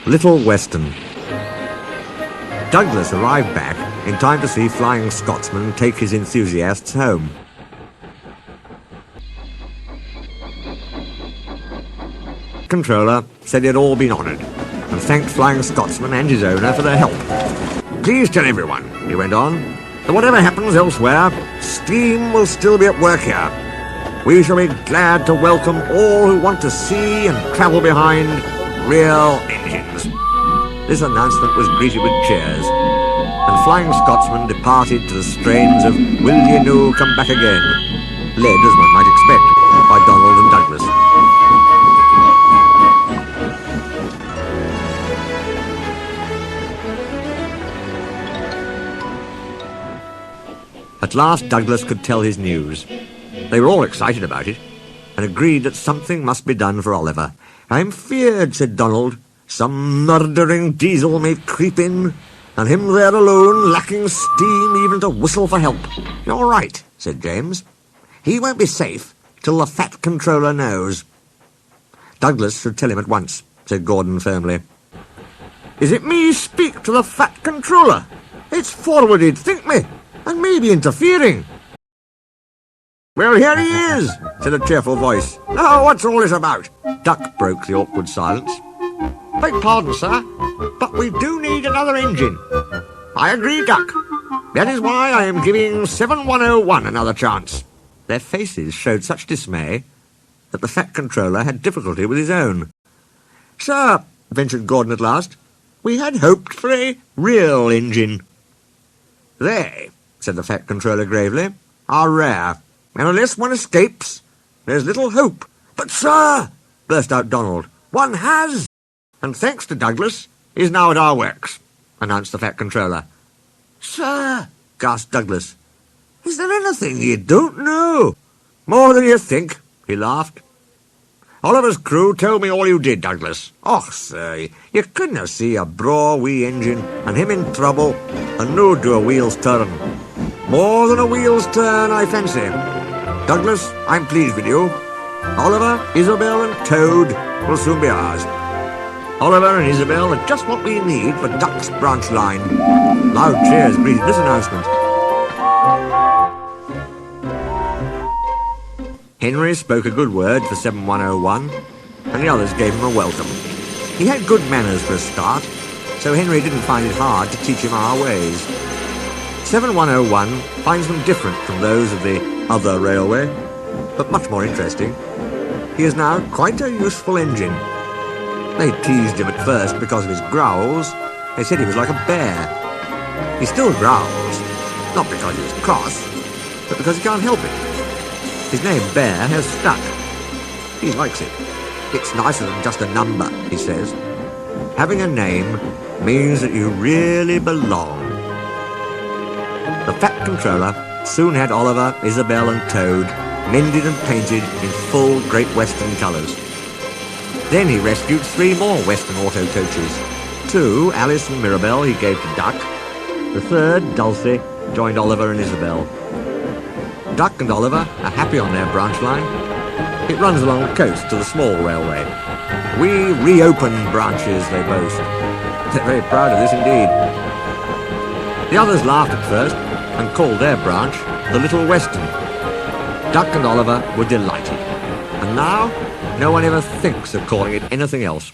Little Western. Douglas arrived back in time to see Flying Scotsman take his enthusiasts home. Controller said he had all been honoured, and thanked Flying Scotsman and his owner for their help. "Please tell everyone," he went on, "that whatever happens elsewhere, steam will still be at work here. We shall be glad to welcome all who want to see and travel behind real engines." This announcement was greeted with cheers, and Flying Scotsman departed to the strains of "Will Ye No Come Back Again," led, as one might expect, by Donald and Douglas. At last Douglas could tell his news. They were all excited about it, and agreed that something must be done for Oliver. "I'm feared," said Donald, "some murdering diesel may creep in, and him there alone, lacking steam even to whistle for help." "You're right," said James. "He won't be safe till the fat controller knows." "Douglas should tell him at once," said Gordon firmly. "Is it me speak to the fat controller? It's forwarded, think me, and maybe interfering." "Well, here he is," said a cheerful voice. "Now, what's all this about?" Duck broke the awkward silence. "Beg pardon, sir, but we do need another engine." "I agree, Duck. That is why I am giving 7101 another chance." Their faces showed such dismay that the fat controller had difficulty with his own. "Sir," ventured Gordon at last, "we had hoped for a real engine." "They," said the fat controller gravely, "are rare, and unless one escapes, there's little hope." "But, sir," burst out Donald, "one has, and thanks to Douglas, is now at our works," announced the fat controller. "Sir," gasped Douglas, "is there anything you don't know?" "More than you think," he laughed. "Oliver's crew told me all you did, Douglas. Och, sir, you couldn't see a braw wee engine, and him in trouble, and no do a wheel's turn. More than a wheel's turn, I fancy. Douglas, I'm pleased with you. Oliver, Isabel and Toad will soon be ours. Oliver and Isabel are just what we need for Duck's branch line." Loud cheers greeted this announcement. Henry spoke a good word for 7101, and the others gave him a welcome. He had good manners for a start, so Henry didn't find it hard to teach him our ways. 7101 finds them different from those of the other railway, but much more interesting. He is now quite a useful engine. They teased him at first because of his growls. They said he was like a bear. He still growls, not because he is cross, but because he can't help it. His name, Bear, has stuck. He likes it. "It's nicer than just a number," he says. "Having a name means that you really belong." The fat controller soon had Oliver, Isabel and Toad mended and painted in full Great Western colours. Then he rescued 3 more Western auto coaches. 2, Alice and Mirabelle, he gave to Duck. The 3rd, Dulcie, joined Oliver and Isabel. Duck and Oliver are happy on their branch line. It runs along the coast to the small railway. "We reopen branches," they boast. They're very proud of this indeed. The others laughed at first and called their branch the Little Western. Duck and Oliver were delighted, and now no one ever thinks of calling it anything else.